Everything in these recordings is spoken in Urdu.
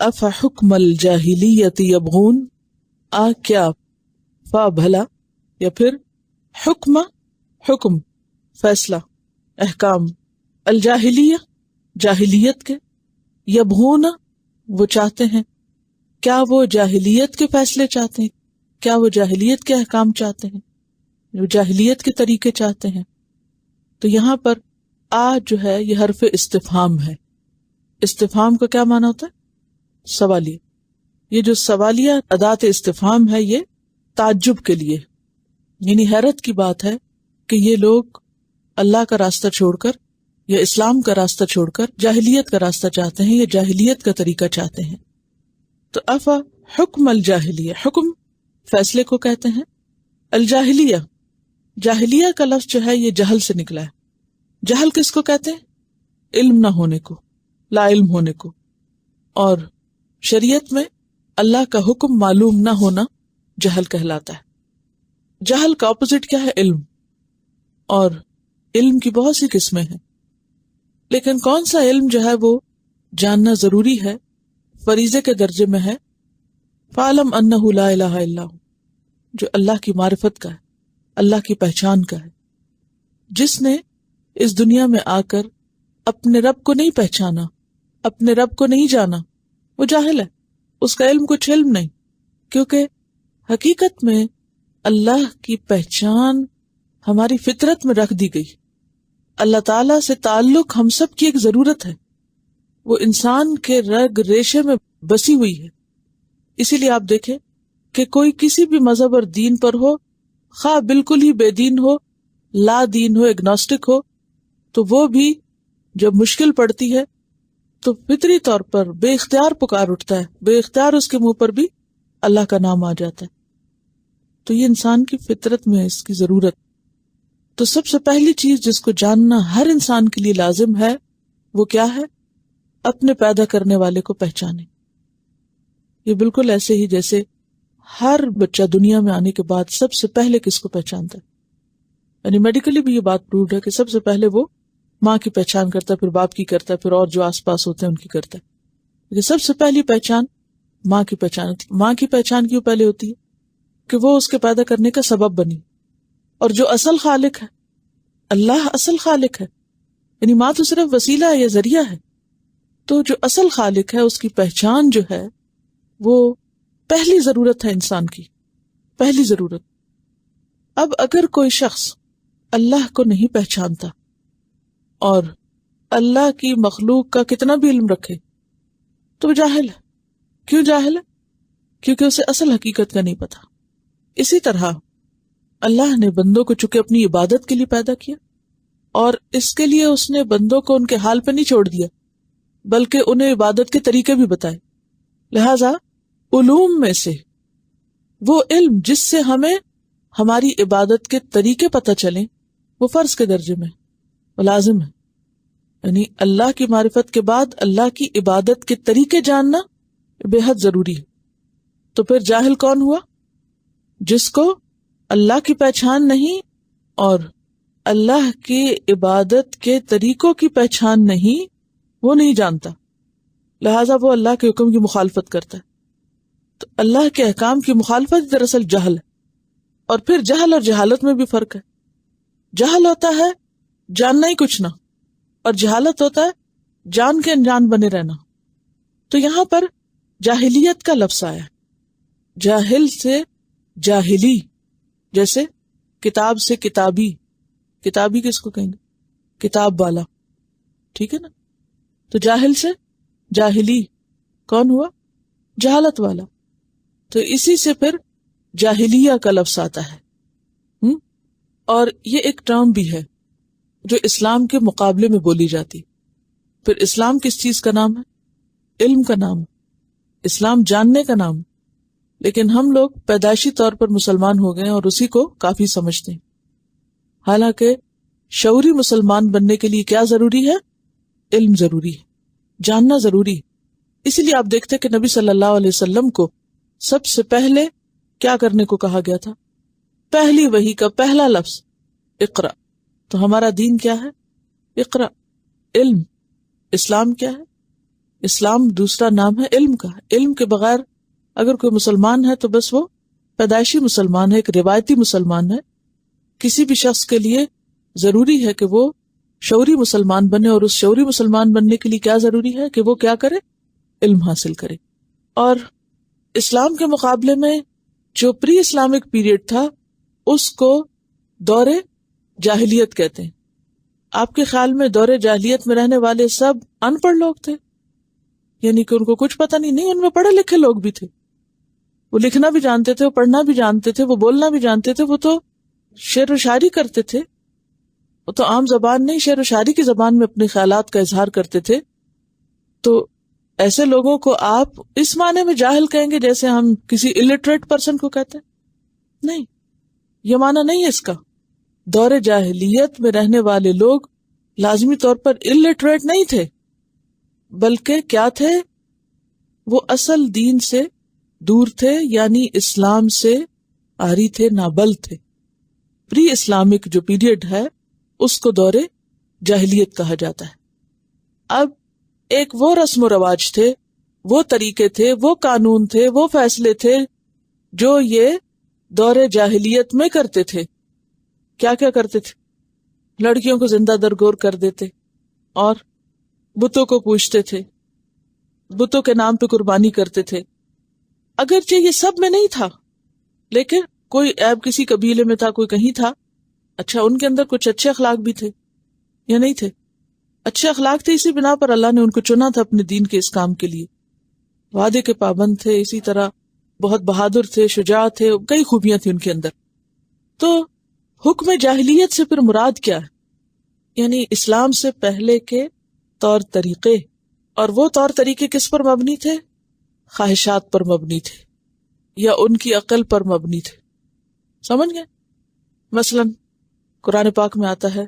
افحکم الجاہلیت یبغون، کیا فا بھلا، یا پھر حکم حکم فیصلہ احکام، الجاہلیہ جاہلیت کے، یبغون وہ چاہتے ہیں، کیا وہ جاہلیت کے فیصلے چاہتے ہیں، کیا وہ جاہلیت کے احکام چاہتے ہیں، وہ جاہلیت کے طریقے چاہتے ہیں. تو یہاں پر جو ہے یہ حرف استفہام ہے. استفہام کا کیا معنی ہوتا ہے؟ سوالیہ. یہ جو سوالیہ ادات استفہام ہے یہ تعجب کے لیے، یعنی حیرت کی بات ہے کہ یہ لوگ اللہ کا راستہ چھوڑ کر یا اسلام کا راستہ چھوڑ کر جاہلیت کا راستہ چاہتے ہیں یا جاہلیت کا طریقہ چاہتے ہیں. تو افا حکم الجاہلیہ، حکم فیصلے کو کہتے ہیں. الجاہلیہ، جاہلیہ کا لفظ جو ہے یہ جہل سے نکلا ہے. جہل کس کو کہتے ہیں؟ علم نہ ہونے کو، لا علم ہونے کو. اور شریعت میں اللہ کا حکم معلوم نہ ہونا جہل کہلاتا ہے. جہل کا اپوزٹ کیا ہے؟ علم. اور علم کی بہت سی قسمیں ہیں، لیکن کون سا علم جو ہے وہ جاننا ضروری ہے، فریضے کے درجے میں ہے. فَعَلَمْ أَنَّهُ لَا إِلَهَ إِلَّا هُوَ، جو اللہ کی معرفت کا ہے، اللہ کی پہچان کا ہے. جس نے اس دنیا میں آ کر اپنے رب کو نہیں پہچانا، اپنے رب کو نہیں جانا، وہ جاہل ہے. اس کا علم کچھ علم نہیں، کیونکہ حقیقت میں اللہ کی پہچان ہماری فطرت میں رکھ دی گئی. اللہ تعالیٰ سے تعلق ہم سب کی ایک ضرورت ہے، وہ انسان کے رگ ریشے میں بسی ہوئی ہے. اسی لیے آپ دیکھیں کہ کوئی کسی بھی مذہب اور دین پر ہو، خواہ بالکل ہی بے دین ہو، لا دین ہو، اگنوسٹک ہو، تو وہ بھی جب مشکل پڑتی ہے تو فطری طور پر بے اختیار پکار اٹھتا ہے، بے اختیار اس کے منہ پر بھی اللہ کا نام آ جاتا ہے. تو یہ انسان کی فطرت میں ہے اس کی ضرورت. تو سب سے پہلی چیز جس کو جاننا ہر انسان کے لیے لازم ہے وہ کیا ہے؟ اپنے پیدا کرنے والے کو پہچانے. یہ بالکل ایسے ہی جیسے ہر بچہ دنیا میں آنے کے بعد سب سے پہلے کس کو پہچانتا ہے، یعنی میڈیکلی بھی یہ بات پرووڈ ہے کہ سب سے پہلے وہ ماں کی پہچان کرتا ہے، پھر باپ کی کرتا ہے، پھر اور جو آس پاس ہوتے ہیں ان کی کرتا ہے. لیکن سب سے پہلی پہچان ماں کی پہچان ہوتی ہے. ماں کی پہچان کیوں پہلے ہوتی ہے؟ کہ وہ اس کے پیدا کرنے کا سبب بنی. اور جو اصل خالق ہے اللہ، اصل خالق ہے، یعنی ماں تو صرف وسیلہ ہے یا ذریعہ ہے. تو جو اصل خالق ہے اس کی پہچان جو ہے وہ پہلی ضرورت ہے انسان کی، پہلی ضرورت. اب اگر کوئی شخص اللہ کو نہیں پہچانتا اور اللہ کی مخلوق کا کتنا بھی علم رکھے تو وہ جاہل ہے. کیوں جاہل ہے؟ کیونکہ اسے اصل حقیقت کا نہیں پتا. اسی طرح اللہ نے بندوں کو چونکہ اپنی عبادت کے لیے پیدا کیا، اور اس کے لیے اس نے بندوں کو ان کے حال پہ نہیں چھوڑ دیا بلکہ انہیں عبادت کے طریقے بھی بتائے. لہذا علوم میں سے وہ علم جس سے ہمیں ہماری عبادت کے طریقے پتہ چلیں وہ فرض کے درجے میں وہ لازم ہے. یعنی اللہ کی معرفت کے بعد اللہ کی عبادت کے طریقے جاننا بے حد ضروری ہے. تو پھر جاہل کون ہوا؟ جس کو اللہ کی پہچان نہیں اور اللہ کی عبادت کے طریقوں کی پہچان نہیں، وہ نہیں جانتا، لہٰذا وہ اللہ کے حکم کی مخالفت کرتا ہے. تو اللہ کے احکام کی مخالفت دراصل جہل ہے. اور پھر جہل اور جہالت میں بھی فرق ہے. جہل ہوتا ہے جاننا ہی کچھ نہ، اور جہالت ہوتا ہے جان کے انجان بنے رہنا. تو یہاں پر جاہلیت کا لفظ آیا، جاہل سے جاہلی، جیسے کتاب سے کتابی. کتابی کس کو کہیں گے؟ کتاب والا، ٹھیک ہے نا. تو جاہل سے جاہلی کون ہوا؟ جہالت والا. تو اسی سے پھر جاہلیہ کا لفظ آتا ہے. اور یہ ایک ٹرم بھی ہے جو اسلام کے مقابلے میں بولی جاتی. پھر اسلام کس چیز کا نام ہے؟ علم کا نام ہے. اسلام جاننے کا نام ہے. لیکن ہم لوگ پیدائشی طور پر مسلمان ہو گئے اور اسی کو کافی سمجھتے ہیں، حالانکہ شعوری مسلمان بننے کے لیے کیا ضروری ہے؟ علم ضروری ہے، جاننا ضروری ہے. اسی لیے آپ دیکھتے کہ نبی صلی اللہ علیہ وسلم کو سب سے پہلے کیا کرنے کو کہا گیا تھا؟ پہلی وحی کا پہلا لفظ اقرا. تو ہمارا دین کیا ہے؟ اقرا، علم. اسلام کیا ہے؟ اسلام دوسرا نام ہے علم کا. علم کے بغیر اگر کوئی مسلمان ہے تو بس وہ پیدائشی مسلمان ہے، ایک روایتی مسلمان ہے. کسی بھی شخص کے لیے ضروری ہے کہ وہ شعوری مسلمان بنے، اور اس شعوری مسلمان بننے کے لیے کیا ضروری ہے کہ وہ کیا کرے؟ علم حاصل کرے. اور اسلام کے مقابلے میں جو پری اسلامک پیریڈ تھا اس کو دور جاہلیت کہتے ہیں. آپ کے خیال میں دور جاہلیت میں رہنے والے سب ان پڑھ لوگ تھے؟ یعنی کہ ان کو کچھ پتہ نہیں؟ ان میں پڑھے لکھے لوگ بھی تھے، وہ لکھنا بھی جانتے تھے، وہ پڑھنا بھی جانتے تھے، وہ بولنا بھی جانتے تھے، وہ تو شعر و شاعری کرتے تھے. وہ تو عام زبان نہیں، شعر و شاعری کی زبان میں اپنے خیالات کا اظہار کرتے تھے. تو ایسے لوگوں کو آپ اس معنی میں جاہل کہیں گے جیسے ہم کسی الٹریٹ پرسن کو کہتے ہیں؟ نہیں، یہ معنی نہیں ہے اس کا. دور جاہلیت میں رہنے والے لوگ لازمی طور پر الٹریٹ نہیں تھے، بلکہ کیا تھے؟ وہ اصل دین سے دور تھے، یعنی اسلام سے عاری تھے، نابلد تھے. پری اسلامک جو پیریڈ ہے اس کو دور جاہلیت کہا جاتا ہے. اب ایک وہ رسم و رواج تھے، وہ طریقے تھے، وہ قانون تھے، وہ فیصلے تھے جو یہ دور جاہلیت میں کرتے تھے. کیا کیا کرتے تھے؟ لڑکیوں کو زندہ درگور کر دیتے، اور بتوں کو پوجتے تھے، بتوں کے نام پہ قربانی کرتے تھے. اگرچہ یہ سب میں نہیں تھا، لیکن کوئی عیب کسی قبیلے میں تھا، کوئی کہیں تھا. اچھا، ان کے اندر کچھ اچھے اخلاق بھی تھے یا نہیں تھے؟ اچھے اخلاق تھے، اسی بنا پر اللہ نے ان کو چنا تھا اپنے دین کے اس کام کے لیے. وعدے کے پابند تھے، اسی طرح بہت بہادر تھے، شجاع تھے، کئی خوبیاں تھیں ان کے اندر. تو حکم جاہلیت سے پھر مراد کیا ہے؟ یعنی اسلام سے پہلے کے طور طریقے. اور وہ طور طریقے کس پر مبنی تھے؟ خواہشات پر مبنی تھے، یا ان کی عقل پر مبنی تھے. سمجھ گئے؟ مثلا قرآن پاک میں آتا ہے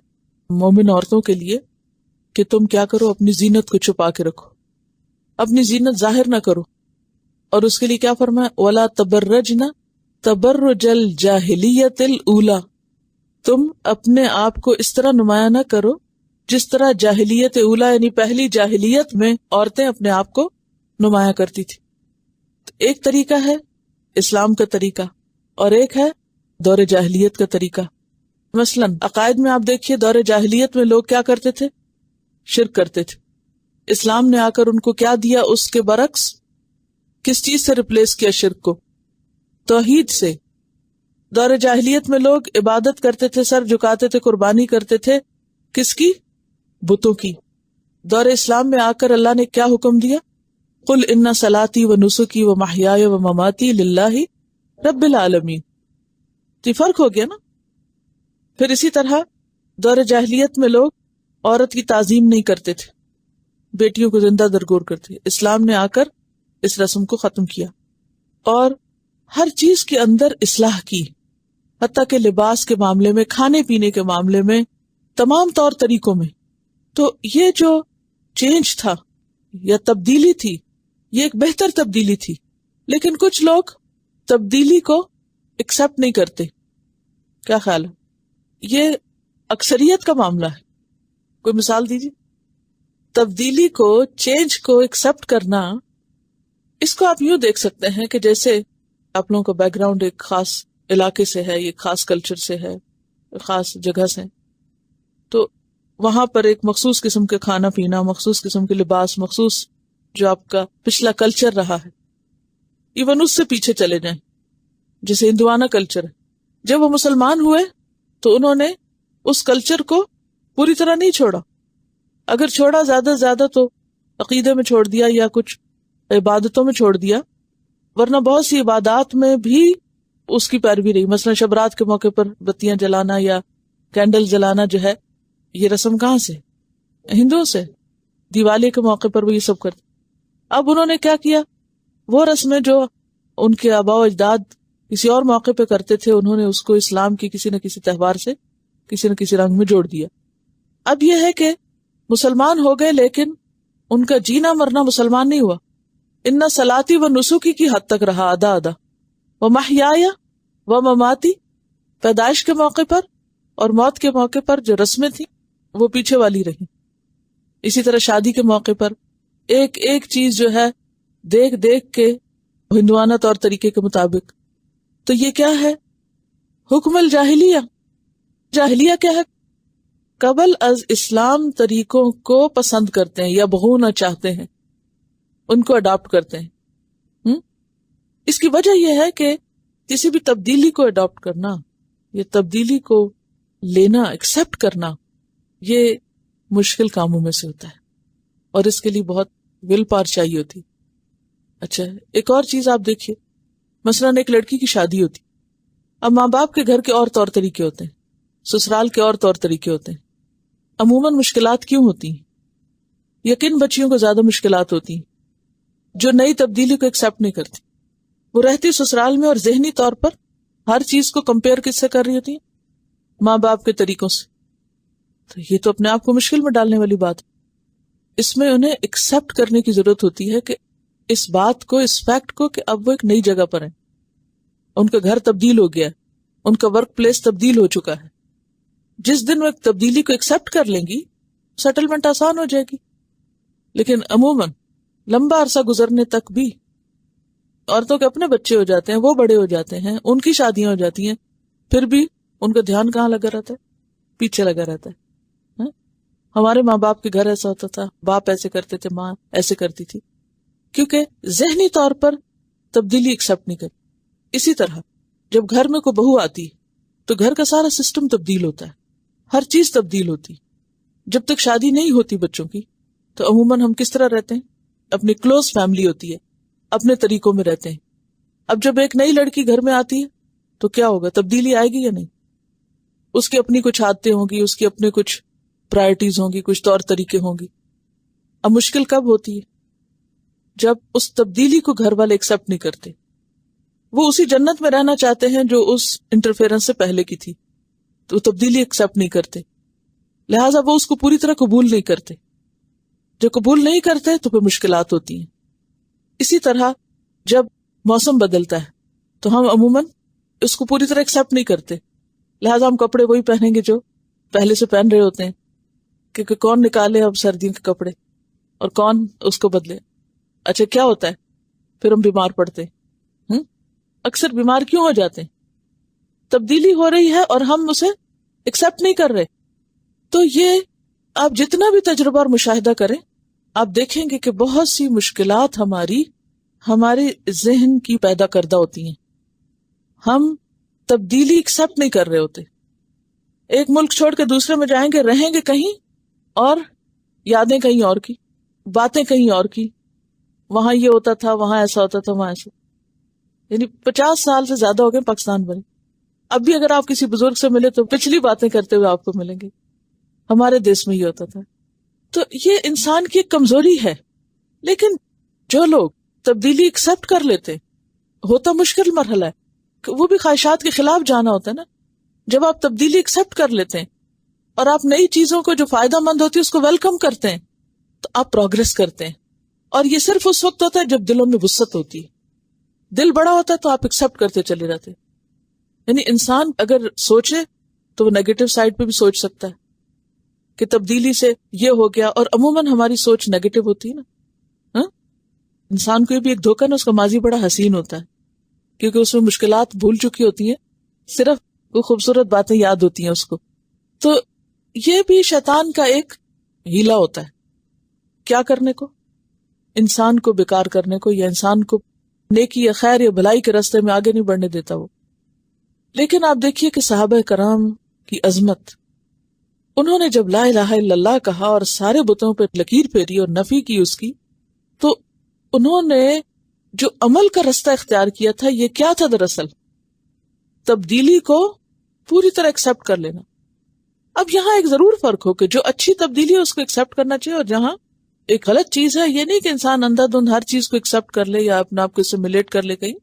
مومن عورتوں کے لیے کہ تم کیا کرو، اپنی زینت کو چھپا کے رکھو، اپنی زینت ظاہر نہ کرو. اور اس کے لیے کیا فرمایا؟ وَلَا تَبَرَّجْنَ تَبَرُّجَ الْجَاهِلِيَّةِ الْأُولَى، تم اپنے آپ کو اس طرح نمایاں نہ کرو جس طرح جاہلیت اولا یعنی پہلی جاہلیت میں عورتیں اپنے آپ کو نمایاں کرتی تھی. ایک طریقہ ہے اسلام کا طریقہ، اور ایک ہے دور جاہلیت کا طریقہ. مثلا عقائد میں آپ دیکھیے، دور جاہلیت میں لوگ کیا کرتے تھے؟ شرک کرتے تھے. اسلام نے آ کر ان کو کیا دیا؟ اس کے برعکس کس چیز سے ریپلیس کیا شرک کو؟ توحید سے. دور جاہلیت میں لوگ عبادت کرتے تھے، سر جھکاتے تھے، قربانی کرتے تھے، کس کی؟ بتوں کی. دور اسلام میں آ کر اللہ نے کیا حکم دیا؟ قل ان صلاتی و نسکی و محیای و مماتی للہ رب العالمین. تو فرق ہو گیا نا. پھر اسی طرح دور جاہلیت میں لوگ عورت کی تعظیم نہیں کرتے تھے، بیٹیوں کو زندہ درگور کرتے. اسلام نے آ کر اس رسم کو ختم کیا اور ہر چیز کے اندر اصلاح کی، حتیٰ کہ لباس کے معاملے میں، کھانے پینے کے معاملے میں، تمام طور طریقوں میں. تو یہ جو چینج تھا یا تبدیلی تھی، یہ ایک بہتر تبدیلی تھی. لیکن کچھ لوگ تبدیلی کو ایکسپٹ نہیں کرتے. کیا خیال ہے؟ یہ اکثریت کا معاملہ ہے. کوئی مثال دیجیے. تبدیلی کو، چینج کو ایکسپٹ کرنا، اس کو آپ یوں دیکھ سکتے ہیں کہ جیسے آپ لوگوں کا بیک گراؤنڈ ایک خاص علاقے سے ہے، ایک خاص کلچر سے ہے، خاص جگہ سے، تو وہاں پر ایک مخصوص قسم کے کھانا پینا، مخصوص قسم کے لباس، مخصوص جو آپ کا پچھلا کلچر رہا ہے، ایون اس سے پیچھے چلے جائیں جیسے ہندوانہ کلچر ہے. جب وہ مسلمان ہوئے تو انہوں نے اس کلچر کو پوری طرح نہیں چھوڑا. اگر چھوڑا زیادہ سے زیادہ تو عقیدے میں چھوڑ دیا یا کچھ عبادتوں میں چھوڑ دیا، ورنہ بہت سی عبادات میں بھی اس کی پیروی رہی. مثلا شب رات کے موقع پر بتیاں جلانا یا کینڈل جلانا جو ہے، یہ رسم کہاں سے؟ ہندوؤں سے. دیوالی کے موقع پر وہ یہ سب کرتے. اب انہوں نے کیا کیا؟ وہ رسمیں جو ان کے آباء و اجداد کسی اور موقع پہ کرتے تھے، انہوں نے اس کو اسلام کی کسی نہ کسی تہوار سے کسی نہ کسی رنگ میں جوڑ دیا. اب یہ ہے کہ مسلمان ہو گئے لیکن ان کا جینا مرنا مسلمان نہیں ہوا. ان صلاتی و نسکی کی حد تک رہا، آدھا آدھا. و محیایا و مماتی، پیدائش کے موقع پر اور موت کے موقع پر جو رسمیں تھیں وہ پیچھے والی رہی. اسی طرح شادی کے موقع پر ایک ایک چیز جو ہے دیکھ دیکھ کے ہندوانہ طور طریقے کے مطابق. تو یہ کیا ہے؟ حکم الجاہلیہ. جاہلیہ کیا ہے؟ قبل از اسلام طریقوں کو پسند کرتے ہیں یا بغونا چاہتے ہیں، ان کو اڈاپٹ کرتے ہیں. اس کی وجہ یہ ہے کہ کسی بھی تبدیلی کو اڈاپٹ کرنا، یہ تبدیلی کو لینا، ایکسپٹ کرنا، یہ مشکل کاموں میں سے ہوتا ہے اور اس کے لیے بہت ول پاور چاہیے ہوتی. اچھا، ایک اور چیز آپ دیکھیے، مثلاً ایک لڑکی کی شادی ہوتی، اب ماں باپ کے گھر کے اور طور طریقے ہوتے ہیں، سسرال کے اور طور طریقے ہوتے ہیں. عموماً مشکلات کیوں ہوتی ہیں؟ یقین بچیوں کو زیادہ مشکلات ہوتی ہیں جو نئی تبدیلی کو ایکسپٹ نہیں کرتی. وہ رہتی سسرال میں اور ذہنی طور پر ہر چیز کو کمپیئر کس سے کر رہی ہوتی ہیں؟ ماں باپ کے طریقوں سے. تو یہ تو اپنے آپ کو مشکل میں ڈالنے والی بات ہے. اس میں انہیں ایکسپٹ کرنے کی ضرورت ہوتی ہے کہ اس بات کو، اس فیکٹ کو، کہ اب وہ ایک نئی جگہ پر ہیں، ان کا گھر تبدیل ہو گیا، ان کا ورک پلیس تبدیل ہو چکا ہے. جس دن وہ ایک تبدیلی کو ایکسپٹ کر لیں گی، سیٹلمنٹ آسان ہو جائے گی. لیکن عموماً لمبا عرصہ گزرنے تک بھی عورتوں کے اپنے بچے ہو جاتے ہیں، وہ بڑے ہو جاتے ہیں، ان کی شادیاں ہو جاتی ہیں، پھر بھی ان کا دھیان کہاں لگا رہتا ہے؟ پیچھے لگا رہتا ہے. ہمارے ماں باپ کے گھر ایسا ہوتا تھا، باپ ایسے کرتے تھے، ماں ایسے کرتی تھی، کیونکہ ذہنی طور پر تبدیلی ایکسپٹ نہیں کرتی. اسی طرح جب گھر میں کوئی بہو آتی تو گھر کا سارا سسٹم تبدیل ہوتا ہے، ہر چیز تبدیل ہوتی. جب تک شادی نہیں ہوتی بچوں کی تو عموماً ہم کس طرح رہتے ہیں؟ اپنی کلوز فیملی ہوتی ہے، اپنے طریقوں میں رہتے ہیں. اب جب ایک نئی لڑکی گھر میں آتی ہے تو کیا ہوگا؟ تبدیلی آئے گی یا نہیں؟ اس کی اپنی کچھ عادتیں ہوں گی، اس کی اپنے کچھ پرائرٹیز ہوں گی، کچھ طور طریقے ہوں گی. اب مشکل کب ہوتی ہے؟ جب اس تبدیلی کو گھر والے ایکسپٹ نہیں کرتے. وہ اسی جنت میں رہنا چاہتے ہیں جو اس انٹرفیئرنس سے پہلے کی تھی، تو تبدیلی ایکسپٹ نہیں کرتے، لہٰذا وہ اس کو پوری طرح قبول نہیں کرتے. جو قبول نہیں کرتے تو پھر مشکلات ہوتی ہیں. اسی طرح جب موسم بدلتا ہے تو ہم عموماً اس کو پوری طرح ایکسپٹ نہیں کرتے، لہٰذا ہم کپڑے وہی پہنیں گے جو پہلے سے پہن رہے ہوتے ہیں، کیونکہ کون نکالے اب سردیوں کے کپڑے اور کون اس کو بدلے. اچھا، کیا ہوتا ہے؟ پھر ہم بیمار پڑتے ہیں. اکثر بیمار کیوں ہو جاتے ہیں؟ تبدیلی ہو رہی ہے اور ہم اسے ایکسپٹ نہیں کر رہے. تو یہ آپ جتنا بھی تجربہ اور مشاہدہ کریں، آپ دیکھیں گے کہ بہت سی مشکلات ہمارے ذہن کی پیدا کردہ ہوتی ہیں. ہم تبدیلی ایکسپٹ نہیں کر رہے ہوتے. ایک ملک چھوڑ کے دوسرے میں جائیں گے، رہیں گے کہیں اور یادیں کہیں اور کی، باتیں کہیں اور کی. وہاں یہ ہوتا تھا، وہاں ایسا ہوتا تھا، وہاں ایسا. یعنی 50 سال سے زیادہ ہو گئے پاکستان بنے. اب بھی اگر آپ کسی بزرگ سے ملے تو پچھلی باتیں کرتے ہوئے آپ کو ملیں گے، ہمارے دیش میں یہ ہوتا تھا. تو یہ انسان کی ایک کمزوری ہے. لیکن جو لوگ تبدیلی ایکسپٹ کر لیتے، ہوتا مشکل مرحلہ ہے کہ وہ بھی خواہشات کے خلاف جانا ہوتا ہے نا. جب آپ تبدیلی ایکسپٹ کر لیتے ہیں اور آپ نئی چیزوں کو جو فائدہ مند ہوتی ہے اس کو ویلکم کرتے ہیں تو آپ پروگریس کرتے ہیں. اور یہ صرف اس وقت ہوتا ہے جب دلوں میں وسعت ہوتی ہے. دل بڑا ہوتا ہے تو آپ ایکسپٹ کرتے چلے جاتے. یعنی انسان اگر سوچے تو وہ نیگیٹو سائڈ پہ بھی سوچ سکتا ہے کہ تبدیلی سے یہ ہو گیا. اور عموماً ہماری سوچ نیگیٹو ہوتی ہے نا. انسان کو بھی ایک دھوکہ نا، اس کا ماضی بڑا حسین ہوتا ہے کیونکہ اس میں مشکلات بھول چکی ہوتی ہیں، صرف وہ خوبصورت باتیں یاد ہوتی ہیں اس کو. تو یہ بھی شیطان کا ایک ہیلا ہوتا ہے، کیا کرنے کو؟ انسان کو بیکار کرنے کو، یا انسان کو نیکی یا خیر یا بھلائی کے راستے میں آگے نہیں بڑھنے دیتا وہ. لیکن آپ دیکھیے کہ صحابہ کرام کی عظمت، انہوں نے جب لا الہ الا اللہ کہا اور سارے بتوں پہ لکیر پھیری اور نفی کی اس کی، تو انہوں نے جو عمل کا راستہ اختیار کیا تھا، یہ کیا تھا؟ دراصل تبدیلی کو پوری طرح ایکسپٹ کر لینا. اب یہاں ایک ضرور فرق ہو کہ جو اچھی تبدیلی ہے اس کو ایکسپٹ کرنا چاہیے، اور جہاں ایک غلط چیز ہے، یہ نہیں کہ انسان اندھا دھند ہر چیز کو ایکسپٹ کر لے یا اپنے آپ کو اسیمیلیٹ کر لے، کہیں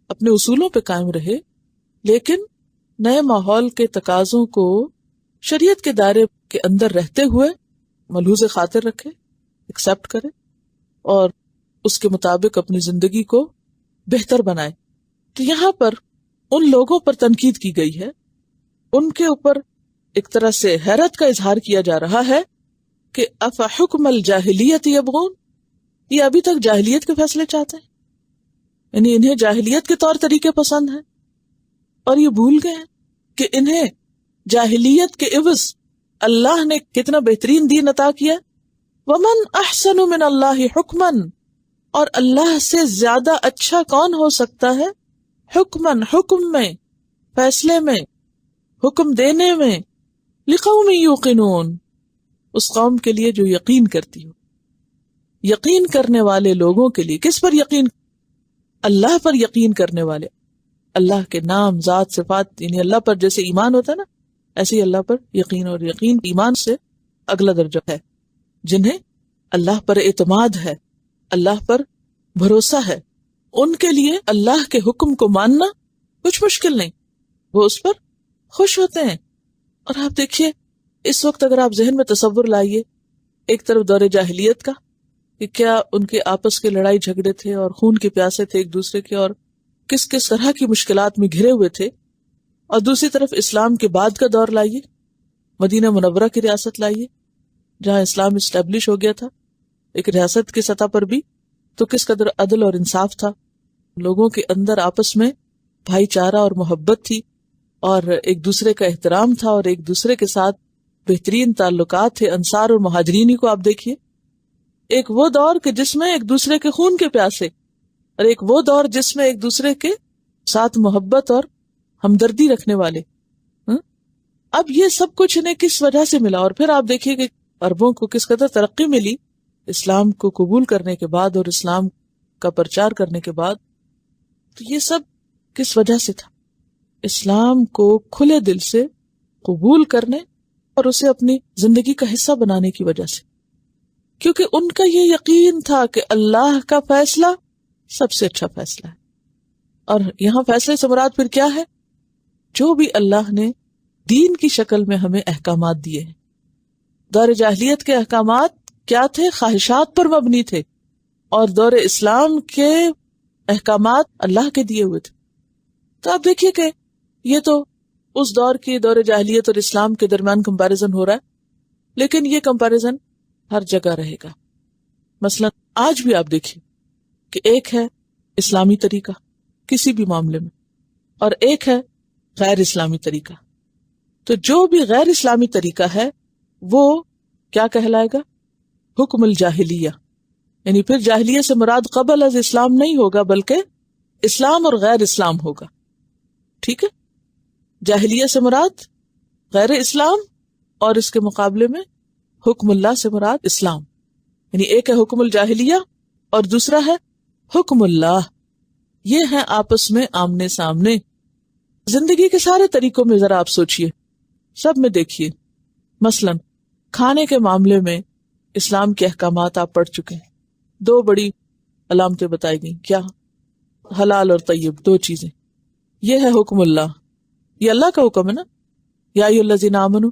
اپنے اصولوں پہ قائم رہے، لیکن نئے ماحول کے تقاضوں کو شریعت کے دائرے کے اندر رہتے ہوئے ملحوظ خاطر رکھے، ایکسپٹ کرے اور اس کے مطابق اپنی زندگی کو بہتر بنائے. تو یہاں پر ان لوگوں پر تنقید کی گئی ہے، ان کے اوپر ایک طرح سے حیرت کا اظہار کیا جا رہا ہے کہ افحکم الجاہلیت یبغون، یہ ابھی تک جاہلیت کے فیصلے چاہتے ہیں، یعنی انہیں جاہلیت کے طور طریقے پسند ہیں، اور یہ بھول گئے ہیں کہ انہیں جاہلیت کے عوض اللہ نے کتنا بہترین دین عطا کیا. وَمَنْ أَحْسَنُ مِنَ اللَّهِ حُكْمًا، اور اللہ سے زیادہ اچھا کون ہو سکتا ہے حکمن، حکم میں، فیصلے میں، حکم دینے میں، لِقَوْمٍ يُوقِنُونَ، اس قوم کے لیے جو یقین کرتی ہو. یقین کرنے والے لوگوں کے لیے. کس پر یقین؟ اللہ پر یقین کرنے والے، اللہ کے نام، ذات، صفات، یعنی اللہ پر جیسے ایمان ہوتا ہے نا، ایسے ہی اللہ پر یقین، اور یقین ایمان سے اگلا درجہ ہے. جنہیں اللہ پر اعتماد ہے، اللہ پر بھروسہ ہے، ان کے لیے اللہ کے حکم کو ماننا کچھ مشکل نہیں، وہ اس پر خوش ہوتے ہیں. اور آپ دیکھیے اس وقت اگر آپ ذہن میں تصور لائیے ایک طرف دور جاہلیت کا کہ کیا ان کے آپس کے لڑائی جھگڑے تھے اور خون کے پیاسے تھے ایک دوسرے کے، اور کس کس طرح کی مشکلات میں گھرے ہوئے تھے، اور دوسری طرف اسلام کے بعد کا دور لائیے، مدینہ منورہ کی ریاست لائیے جہاں اسلام اسٹیبلش ہو گیا تھا ایک ریاست کی سطح پر بھی، تو کس قدر عدل اور انصاف تھا، لوگوں کے اندر آپس میں بھائی چارہ اور محبت تھی، اور ایک دوسرے کا احترام تھا، اور ایک دوسرے کے ساتھ بہترین تعلقات تھے. انصار اور مہاجرین کو آپ دیکھیے، ایک وہ دور کہ جس میں ایک دوسرے کے خون کے پیاسے، اور ایک وہ دور جس میں ایک دوسرے کے ساتھ محبت اور ہمدردی رکھنے والے. اب یہ سب کچھ انہیں کس وجہ سے ملا؟ اور پھر آپ دیکھیے کہ عربوں کو کس قدر ترقی ملی اسلام کو قبول کرنے کے بعد اور اسلام کا پرچار کرنے کے بعد. تو یہ سب کس وجہ سے تھا؟ اسلام کو کھلے دل سے قبول کرنے اور اسے اپنی زندگی کا حصہ بنانے کی وجہ سے، کیونکہ ان کا یہ یقین تھا کہ اللہ کا فیصلہ سب سے اچھا فیصلہ ہے. اور یہاں فیصلے سے مراد پھر کیا ہے؟ جو بھی اللہ نے دین کی شکل میں ہمیں احکامات دیے ہیں. دور جاہلیت کے احکامات کیا تھے؟ خواہشات پر مبنی تھے، اور دور اسلام کے احکامات اللہ کے دیے ہوئے تھے. تو آپ دیکھیے کہ یہ تو اس دور کی دور جاہلیت اور اسلام کے درمیان کمپیریزن ہو رہا ہے، لیکن یہ کمپیریزن ہر جگہ رہے گا. مثلا آج بھی آپ دیکھیے کہ ایک ہے اسلامی طریقہ کسی بھی معاملے میں، اور ایک ہے غیر اسلامی طریقہ. تو جو بھی غیر اسلامی طریقہ ہے وہ کیا کہلائے گا؟ حکم الجاہلیہ. یعنی پھر جاہلیت سے مراد قبل از اسلام نہیں ہوگا، بلکہ اسلام اور غیر اسلام ہوگا. ٹھیک ہے، جاہلیت سے مراد غیر اسلام، اور اس کے مقابلے میں حکم اللہ سے مراد اسلام. یعنی ایک ہے حکم الجاہلیہ اور دوسرا ہے حکم اللہ. یہ ہیں آپس میں آمنے سامنے. زندگی کے سارے طریقوں میں ذرا آپ سوچئے، سب میں دیکھیے. مثلا کھانے کے معاملے میں اسلام کے احکامات آپ پڑھ چکے ہیں. 2 بڑی علامتیں بتائی گئی، کیا؟ حلال اور طیب، 2 چیزیں. یہ ہے حکم اللہ، یہ اللہ کا حکم ہے نا، یا ایھا الذین آمنوا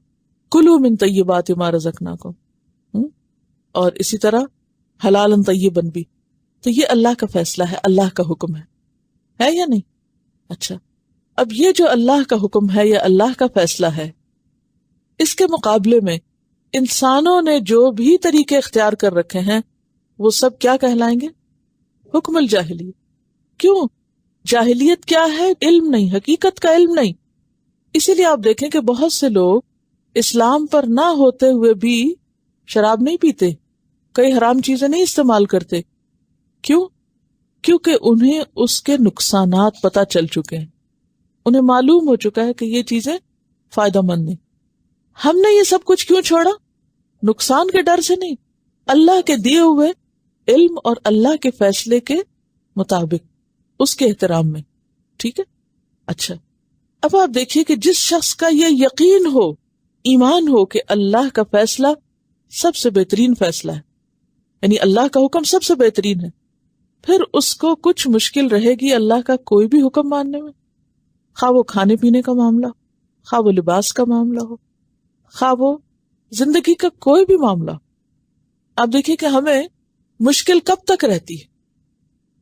کلوا من طیبات ما رزقناکم، اور اسی طرح حلالا طیبا بھی. تو یہ اللہ کا فیصلہ ہے، اللہ کا حکم ہے یا نہیں؟ اچھا، اب یہ جو اللہ کا حکم ہے یا اللہ کا فیصلہ ہے، اس کے مقابلے میں انسانوں نے جو بھی طریقے اختیار کر رکھے ہیں وہ سب کیا کہلائیں گے؟ حکم الجاہلیہ. کیوں؟ جاہلیت کیا ہے؟ علم نہیں، حقیقت کا علم نہیں. اسی لیے آپ دیکھیں کہ بہت سے لوگ اسلام پر نہ ہوتے ہوئے بھی شراب نہیں پیتے، کئی حرام چیزیں نہیں استعمال کرتے. کیوں؟ کیونکہ انہیں اس کے نقصانات پتہ چل چکے ہیں، انہیں معلوم ہو چکا ہے کہ یہ چیزیں فائدہ مند نہیں. ہم نے یہ سب کچھ کیوں چھوڑا؟ نقصان کے ڈر سے نہیں، اللہ کے دیے ہوئے علم اور اللہ کے فیصلے کے مطابق، اس کے احترام میں. ٹھیک ہے، اچھا اب آپ دیکھیے کہ جس شخص کا یہ یقین ہو، ایمان ہو کہ اللہ کا فیصلہ سب سے بہترین فیصلہ ہے، یعنی اللہ کا حکم سب سے بہترین ہے، پھر اس کو کچھ مشکل رہے گی اللہ کا کوئی بھی حکم ماننے میں، خواہ وہ کھانے پینے کا معاملہ، خواہ وہ لباس کا معاملہ ہو، خواہ وہ زندگی کا کوئی بھی معاملہ. آپ دیکھیے کہ ہمیں مشکل کب تک رہتی ہے؟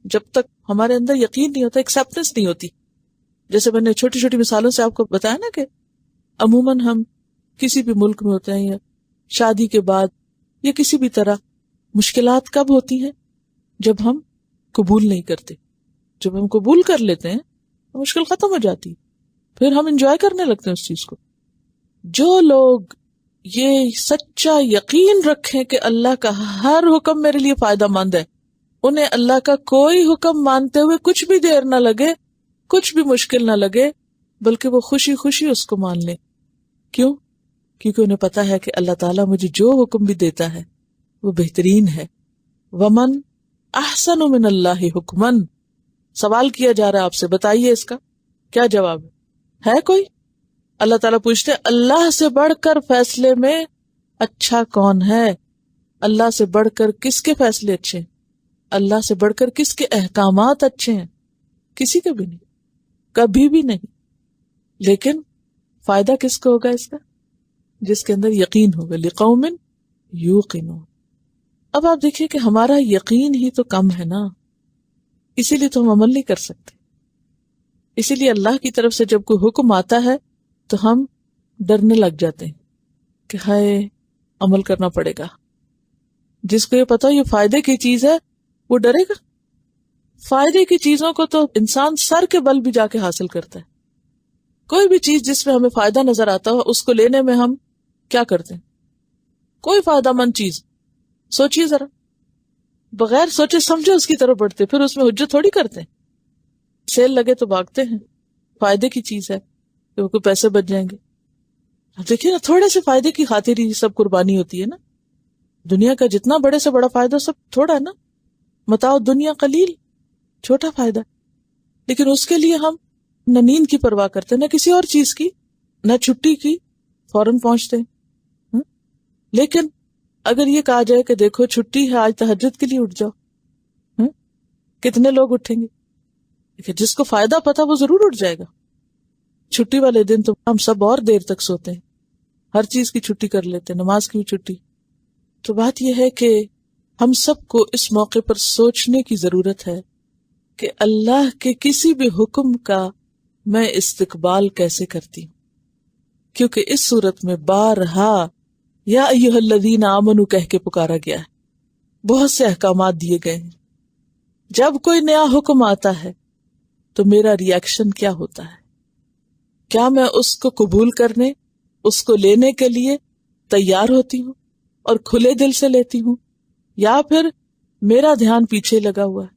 جب تک ہمارے اندر یقین نہیں ہوتا، ایکسیپٹنس نہیں ہوتی. جیسے میں نے چھوٹی چھوٹی مثالوں سے آپ کو بتایا نا کہ عموماً ہم کسی بھی ملک میں ہوتے ہیں یا شادی کے بعد یا کسی بھی طرح مشکلات کب ہوتی ہیں؟ جب ہم قبول نہیں کرتے. جب ہم قبول کر لیتے ہیں تو مشکل ختم ہو جاتی ہے, پھر ہم انجوائے کرنے لگتے ہیں اس چیز کو. جو لوگ یہ سچا یقین رکھیں کہ اللہ کا ہر حکم میرے لیے فائدہ مند ہے, انہیں اللہ کا کوئی حکم مانتے ہوئے کچھ بھی دیر نہ لگے, کچھ بھی مشکل نہ لگے, بلکہ وہ خوشی خوشی اس کو مان لیں. کیوں؟ کیونکہ انہیں پتا ہے کہ اللہ تعالیٰ مجھے جو حکم بھی دیتا ہے وہ بہترین ہے. ومن احسن من اللہ حکمن. سوال کیا جا رہا ہے آپ سے, بتائیے اس کا کیا جواب ہے کوئی؟ اللہ تعالیٰ پوچھتے ہیں اللہ سے بڑھ کر فیصلے میں اچھا کون ہے؟ اللہ سے بڑھ کر کس کے فیصلے اچھے ہیں؟ اللہ سے بڑھ کر کس کے احکامات اچھے ہیں؟ کسی کے بھی نہیں, کبھی بھی نہیں. لیکن فائدہ کس کو ہوگا اس کا؟ جس کے اندر یقین ہوگا. لقوم یوقنون. اب آپ دیکھیے کہ ہمارا یقین ہی تو کم ہے نا, اسی لیے تو ہم عمل نہیں کر سکتے. اسی لیے اللہ کی طرف سے جب کوئی حکم آتا ہے تو ہم ڈرنے لگ جاتے ہیں کہ ہائے عمل کرنا پڑے گا. جس کو یہ پتا یہ فائدے کی چیز ہے وہ ڈرے گا. فائدے کی چیزوں کو تو انسان سر کے بل بھی جا کے حاصل کرتا ہے. کوئی بھی چیز جس میں ہمیں فائدہ نظر آتا ہو اس کو لینے میں ہم کیا کرتے ہیں؟ کوئی فائدہ مند چیز سوچیے ذرا, بغیر سوچے سمجھے اس کی طرف بڑھتے, پھر اس میں حجت تھوڑی کرتے ہیں. سیل لگے تو بھاگتے ہیں, فائدے کی چیز ہے کہ وہ کوئی پیسے بچ جائیں گے. اب دیکھیے نا, تھوڑے سے فائدے کی خاطر ہی سب قربانی ہوتی ہے نا. دنیا کا جتنا بڑے سے بڑا فائدہ سب تھوڑا ہے نا. متاع دنیا قلیل, چھوٹا فائدہ, لیکن اس کے لیے ہم نہ نیند کی پرواہ کرتے, نہ کسی اور چیز کی, نہ چھٹی کی, فوراً پہنچتے ہیں. لیکن اگر یہ کہا جائے کہ دیکھو چھٹی ہے آج تہجد کے لیے اٹھ جاؤ, کتنے لوگ اٹھیں گے؟ لیکن جس کو فائدہ پتا وہ ضرور اٹھ جائے گا. چھٹی والے دن تو ہم سب اور دیر تک سوتے ہیں, ہر چیز کی چھٹی کر لیتے ہیں, نماز کی بھی چھٹی. تو بات یہ ہے کہ ہم سب کو اس موقع پر سوچنے کی ضرورت ہے کہ اللہ کے کسی بھی حکم کا میں استقبال کیسے کرتی ہوں, کیونکہ اس صورت میں بارہا یا ایھا الذین آمنوا کہہ کے پکارا گیا ہے, بہت سے احکامات دیے گئے ہیں. جب کوئی نیا حکم آتا ہے تو میرا ری ایکشن کیا ہوتا ہے؟ کیا میں اس کو قبول کرنے, اس کو لینے کے لیے تیار ہوتی ہوں اور کھلے دل سے لیتی ہوں, یا پھر میرا دھیان پیچھے لگا ہوا ہے؟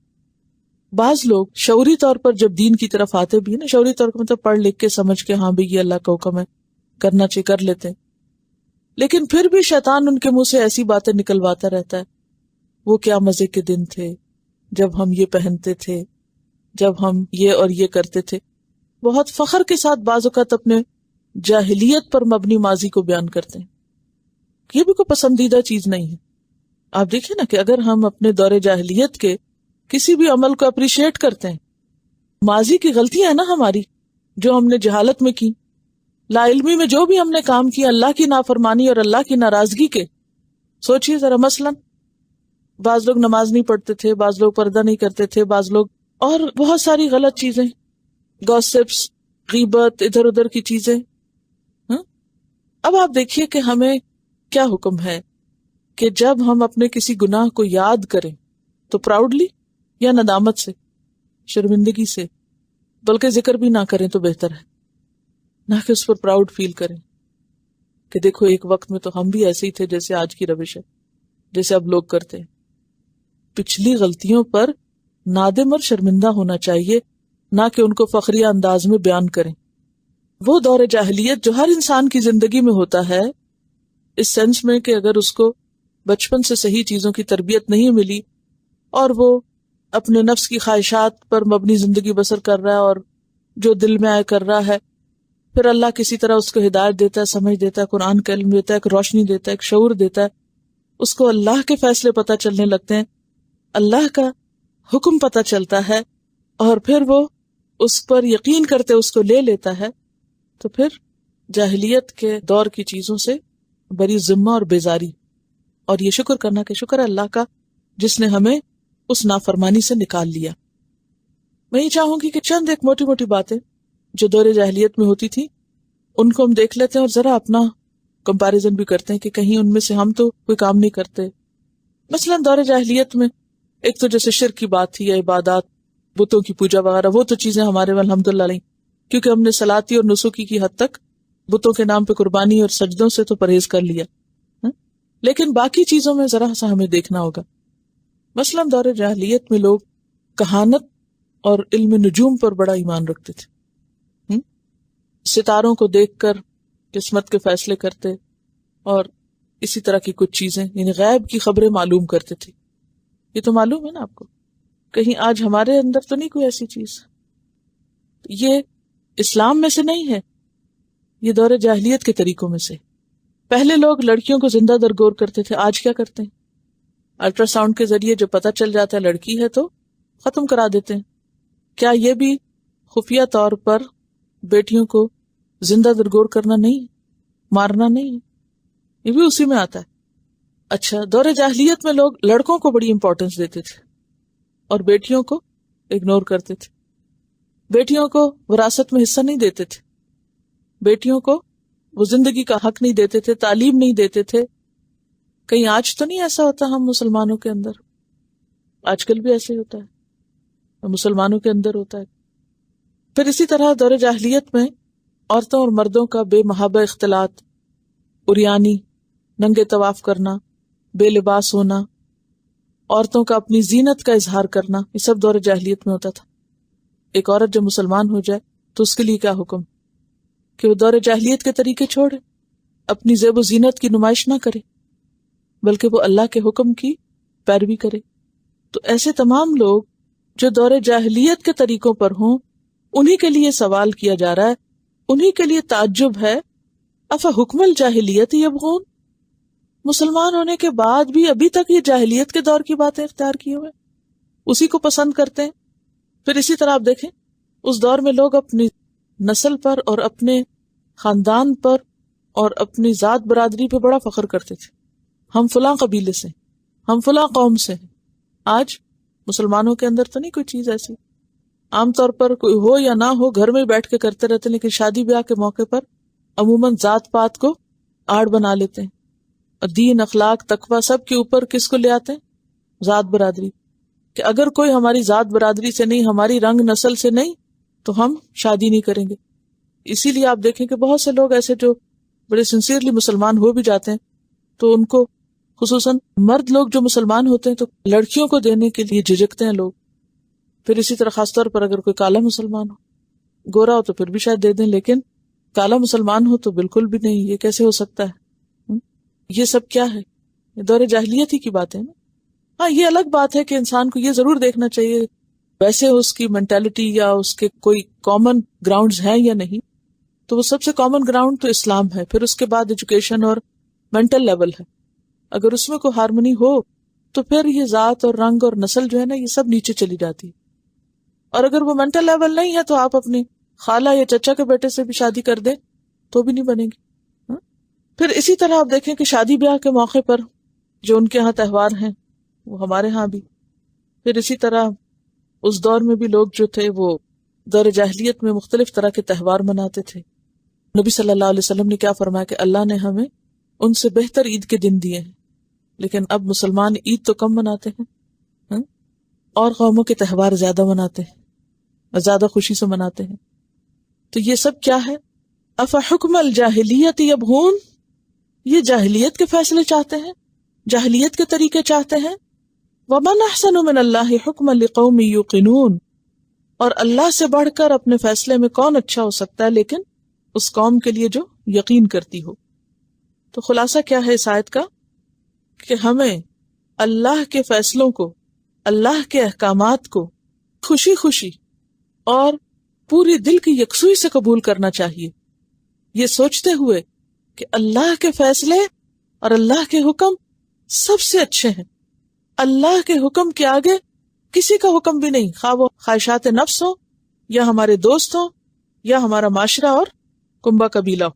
بعض لوگ شعوری طور پر جب دین کی طرف آتے بھی ہیں نا, شعوری طور پر مطلب پڑھ لکھ کے سمجھ کے ہاں بھی یہ اللہ کا حکم ہے کرنا چاہیے, کر لیتے ہیں, لیکن پھر بھی شیطان ان کے منہ سے ایسی باتیں نکلواتا رہتا ہے. وہ کیا مزے کے دن تھے جب ہم یہ پہنتے تھے, جب ہم یہ اور یہ کرتے تھے. بہت فخر کے ساتھ بعض اوقات اپنے جاہلیت پر مبنی ماضی کو بیان کرتے ہیں. یہ بھی کوئی پسندیدہ چیز نہیں ہے. آپ دیکھیں نا کہ اگر ہم اپنے دور جاہلیت کے کسی بھی عمل کو اپریشیٹ کرتے ہیں, ماضی کی غلطیاں ہیں نا ہماری جو ہم نے جہالت میں کی, لا علمی میں جو بھی ہم نے کام کیا اللہ کی نافرمانی اور اللہ کی ناراضگی کے, سوچئے ذرا. مثلا بعض لوگ نماز نہیں پڑھتے تھے, بعض لوگ پردہ نہیں کرتے تھے, بعض لوگ اور بہت ساری غلط چیزیں, گوسپس, غیبت, ادھر ادھر کی چیزیں. اب آپ دیکھیے کہ ہمیں کیا حکم ہے کہ جب ہم اپنے کسی گناہ کو یاد کریں تو پراؤڈلی یا ندامت سے, شرمندگی سے, بلکہ ذکر بھی نہ کریں تو بہتر ہے, نہ کہ اس پر پراؤڈ فیل کریں کہ دیکھو ایک وقت میں تو ہم بھی ایسے ہی تھے جیسے آج کی روش ہے, جیسے اب لوگ کرتے ہیں. پچھلی غلطیوں پر نادم اور شرمندہ ہونا چاہیے, نہ کہ ان کو فخریہ انداز میں بیان کریں. وہ دور جاہلیت جو ہر انسان کی زندگی میں ہوتا ہے, اس سینس میں کہ اگر اس کو بچپن سے صحیح چیزوں کی تربیت نہیں ملی اور وہ اپنے نفس کی خواہشات پر مبنی زندگی بسر کر رہا ہے اور جو دل میں آئے کر رہا ہے, پھر اللہ کسی طرح اس کو ہدایت دیتا ہے, سمجھ دیتا ہے, قرآن کا علم دیتا ہے, ایک روشنی دیتا ہے, ایک شعور دیتا ہے, اس کو اللہ کے فیصلے پتہ چلنے لگتے ہیں, اللہ کا حکم پتہ چلتا ہے, اور پھر وہ اس پر یقین کرتے اس کو لے لیتا ہے, تو پھر جاہلیت کے دور کی چیزوں سے بڑی ذمہ اور بیزاری, اور یہ شکر کرنا کہ شکر ہے اللہ کا جس نے ہمیں اس نافرمانی سے نکال لیا. میں یہ چاہوں گی کہ چند ایک موٹی موٹی باتیں جو دور جاہلیت میں ہوتی تھی ان کو ہم دیکھ لیتے ہیں اور ذرا اپنا کمپیریزن بھی کرتے ہیں کہ کہیں ان میں سے ہم تو کوئی کام نہیں کرتے. مثلا دور جاہلیت میں ایک تو جیسے شرک کی بات تھی یا عبادات، بتوں کی پوجا وغیرہ، وہ تو چیزیں ہمارے میں الحمدللہ نہیں، کیونکہ ہم نے صلاتی اور نسکی کی حد تک بتوں کے نام پہ قربانی اور سجدوں سے تو پرہیز کر لیا، لیکن باقی چیزوں میں ذرا سا ہمیں دیکھنا ہوگا. مثلا دور جاہلیت میں لوگ کہانت اور علم نجوم پر بڑا ایمان رکھتے تھے، ستاروں کو دیکھ کر قسمت کے فیصلے کرتے اور اسی طرح کی کچھ چیزیں، یعنی غیب کی خبریں معلوم کرتے تھے. یہ تو معلوم ہے نا آپ کو، کہیں آج ہمارے اندر تو نہیں کوئی ایسی چیز. یہ اسلام میں سے نہیں ہے، یہ دور جاہلیت کے طریقوں میں سے. پہلے لوگ لڑکیوں کو زندہ درگور کرتے تھے، آج کیا کرتے ہیں؟ الٹرا ساؤنڈ کے ذریعے جو پتہ چل جاتا ہے لڑکی ہے تو ختم کرا دیتے ہیں. کیا یہ بھی خفیہ طور پر بیٹیوں کو زندہ درگور کرنا نہیں، مارنا نہیں؟ یہ بھی اسی میں آتا ہے. اچھا، دور جاہلیت میں لوگ لڑکوں کو بڑی امپورٹنس دیتے تھے اور بیٹیوں کو اگنور کرتے تھے. بیٹیوں کو وراثت میں حصہ نہیں دیتے تھے، بیٹیوں کو وہ زندگی کا حق نہیں دیتے تھے، تعلیم نہیں دیتے تھے. کہیں آج تو نہیں ایسا ہوتا ہم مسلمانوں کے اندر؟ آج کل بھی ایسے ہوتا ہے، مسلمانوں کے اندر ہوتا ہے. پھر اسی طرح دور جاہلیت میں عورتوں اور مردوں کا بے محابہ اختلاط، عریانی، ننگے طواف کرنا، بے لباس ہونا، عورتوں کا اپنی زینت کا اظہار کرنا، یہ سب دور جاہلیت میں ہوتا تھا. ایک عورت جب مسلمان ہو جائے تو اس کے لیے کیا حکم کہ وہ دور جاہلیت کے طریقے چھوڑے، اپنی زیب و زینت کی نمائش نہ کرے، بلکہ وہ اللہ کے حکم کی پیروی کرے. تو ایسے تمام لوگ جو دور جاہلیت کے طریقوں پر ہوں، انہی کے لیے سوال کیا جا رہا ہے، انہی کے لیے تعجب ہے. افا حکم الجاہلیت یبغون، مسلمان ہونے کے بعد بھی ابھی تک یہ جاہلیت کے دور کی باتیں اختیار کیے ہوئے، اسی کو پسند کرتے ہیں. پھر اسی طرح آپ دیکھیں اس دور میں لوگ اپنی نسل پر اور اپنے خاندان پر اور اپنی ذات برادری پہ بڑا فخر کرتے تھے. ہم فلاں قبیلے سے، ہم فلاں قوم سے ہیں. آج مسلمانوں کے اندر تو نہیں کوئی چیز ایسی. عام طور پر کوئی ہو یا نہ ہو گھر میں بیٹھ کے کرتے رہتے، لیکن شادی بیاہ کے موقع پر عموماً ذات پات کو آڑ بنا لیتے ہیں، اور دین، اخلاق، تقوی سب کے اوپر کس کو لے آتے ہیں؟ ذات برادری. کہ اگر کوئی ہماری ذات برادری سے نہیں، ہماری رنگ نسل سے نہیں تو ہم شادی نہیں کریں گے. اسی لیے آپ دیکھیں کہ بہت سے لوگ ایسے جو بڑے سنسیئرلی مسلمان ہو بھی جاتے ہیں تو ان کو، خصوصاً مرد لوگ جو مسلمان ہوتے ہیں تو لڑکیوں کو دینے کے لیے جھجکتے ہیں لوگ. پھر اسی طرح خاص طور پر اگر کوئی کالا مسلمان ہو، گورا ہو تو پھر بھی شاید دے دیں، لیکن کالا مسلمان ہو تو بالکل بھی نہیں. یہ کیسے ہو سکتا ہے؟ یہ سب کیا ہے؟ یہ دور جاہلیت ہی کی بات ہے نا. ہاں، یہ الگ بات ہے کہ انسان کو یہ ضرور دیکھنا چاہیے ویسے اس کی مینٹالٹی یا اس کے کوئی کامن گراؤنڈز ہیں یا نہیں. تو وہ سب سے کامن گراؤنڈ تو اسلام ہے، پھر اس کے بعد ایجوکیشن اور مینٹل لیول ہے. اگر اس میں کوئی ہارمونی ہو تو پھر یہ ذات اور رنگ اور نسل جو ہے نا، یہ سب نیچے چلی جاتی ہے. اور اگر وہ مینٹل لیول نہیں ہے تو آپ اپنی خالہ یا چچا کے بیٹے سے بھی شادی کر دیں تو بھی نہیں بنے گی. پھر اسی طرح آپ دیکھیں کہ شادی بیاہ کے موقع پر جو ان کے ہاں تہوار ہیں وہ ہمارے ہاں بھی. پھر اسی طرح اس دور میں بھی لوگ جو تھے وہ دور جاہلیت میں مختلف طرح کے تہوار مناتے تھے. نبی صلی اللہ علیہ وسلم نے کیا فرمایا کہ اللہ نے ہمیں ان سے بہتر عید کے دن دیے ہیں، لیکن اب مسلمان عید تو کم مناتے ہیں، اور قوموں کے تہوار زیادہ مناتے ہیں اور زیادہ خوشی سے مناتے ہیں. تو یہ سب کیا ہے؟ افحکم الجاہلیت یبغون، یہ جاہلیت کے فیصلے چاہتے ہیں، جاہلیت کے طریقے چاہتے ہیں. ومن احسن من اللہ حکما لقوم یوقنون، اور اللہ سے بڑھ کر اپنے فیصلے میں کون اچھا ہو سکتا ہے لیکن اس قوم کے لیے جو یقین کرتی ہو. تو خلاصہ کیا ہے اس آیت کا؟ کہ ہمیں اللہ کے فیصلوں کو، اللہ کے احکامات کو خوشی خوشی اور پوری دل کی یکسوئی سے قبول کرنا چاہیے، یہ سوچتے ہوئے کہ اللہ کے فیصلے اور اللہ کے حکم سب سے اچھے ہیں. اللہ کے حکم کے آگے کسی کا حکم بھی نہیں، خواہ وہ خواہشات نفس ہو یا ہمارے دوست ہوں یا ہمارا معاشرہ اور کنبہ قبیلہ ہو.